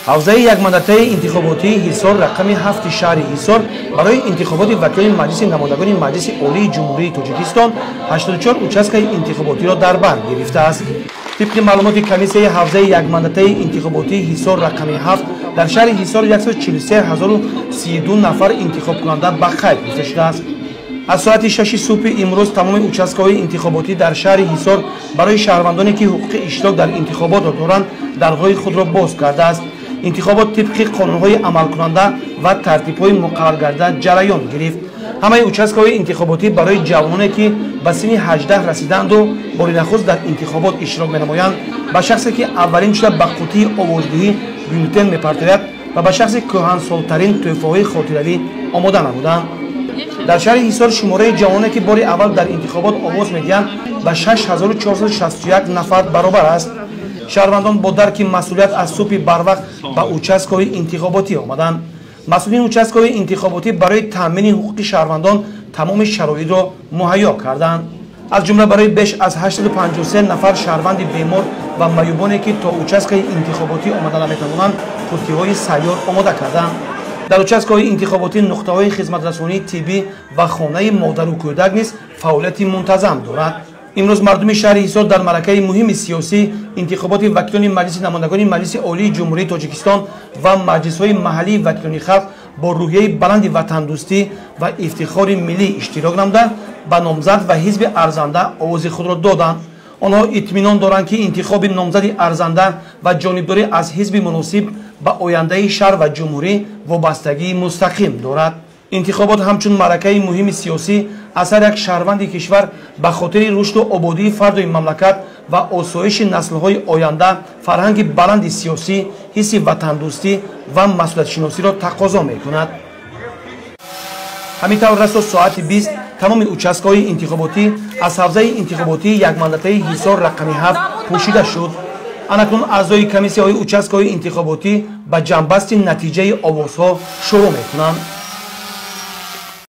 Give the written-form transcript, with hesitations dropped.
ҳавзаи якмандатаи интихоботии ҳисор рақами 7 шаҳри ҳисор барои интихоботи вакилони маҷлиси намоядагони маҷлиси олии ҷумҳурии тоҷикистон 84 участкаи интихоботиро дар бар гирифтааст. тибқи маълумоти комиссияи ҳавзаи якмандатаи интихоботии ҳисор рақами 7 дар шаҳри ҳисор 143032 нафар интихобкунанда ба хайр гирифта шудааст. аз соати 6 субҳи имрӯз тамоми участкаҳои интихоботӣ дар шаҳри ҳисор барои шаҳрвандоне ки ҳуқуқи иштирок дар интихоботро доранд дарҳои худро боз кардааст. интихобот тибқи қонунҳои амалкунанда ва тартибҳои муқаррар гарда ҷараён гирифт. ҳамаи участкаҳои интихоботӣ барои ҷавононе ки ба синни 18 расиданду бори нахуст дар интихобот иштирок менамоянд, ба шахсе ки аввалин шуда ба қуттии овоздиҳӣ бюллетен мепартояд ва ба шахси кӯҳансолтарин тӯҳфаҳои хотиравӣ омода намуданд. дар шаҳри ҳисор шумораи ҷавононе ки бори аввал дар интихобот овоз медиҳанд ба 6461 нафар баробар аст. шаҳрвандон бо дарки масъулият аз субҳи барвақт ба участкаҳои интихоботӣ омаданд. масъулини участкаҳои интихоботӣ барои таъмини ҳуқуқи шаҳрвандон тамоми шароитро муҳайё карданд. аз ҷумла барои беш аз 853 нафар шаҳрванди бемор ва маъюбоне ки то участкаи интихоботӣ омада наметавонанд пуртиҳои сайёр омода карданд. дар участкаҳои интихоботӣ нуқтаҳои хизматрасонии тиббӣ ва хонаи модару кӯдак низ фаъолияти мунтазам дорад. имрӯз мардуми шаҳри ҳисор дар маъракаи муҳими сиёсӣ интихоботи вакилони маҷлиси намоядагони маҷлиси олии ҷумҳурии тоҷикистон ва маҷлисҳои маҳаллии вакилони халқ бо рӯҳияи баланди ватандӯстӣ ва ифтихори миллӣ иштирок намуда ба номзад ва ҳизби арзанда овози худро доданд. онҳо итминон доранд ки интихоби номзади арзанда ва ҷонибдорӣ аз ҳизби муносиб ба ояндаи шаҳр ва ҷумҳурӣ вобастагии мустақим дорад. интихобот ҳамчун маъракаи муҳими сиёсӣ аз ҳар як шаҳрванди кишвар ба хотири рушду ободии фардои мамлакат ва осоиши наслҳои оянда фарҳанги баланди сиёсӣ, ҳисси ватандӯстӣ ва масъулиятшиносиро тақозо мекунад. ҳамин тавр расо соати 20 тамоми участкаҳои интихоботӣ аз ҳавзаи интихоботии якмандатаи ҳисор рақами 7 пӯшида шуд. анакнун аъзои комиссияҳои участкаҳои интихоботӣ ба ҷамъбасти натиҷаи овозҳо шурӯъ мекунанд.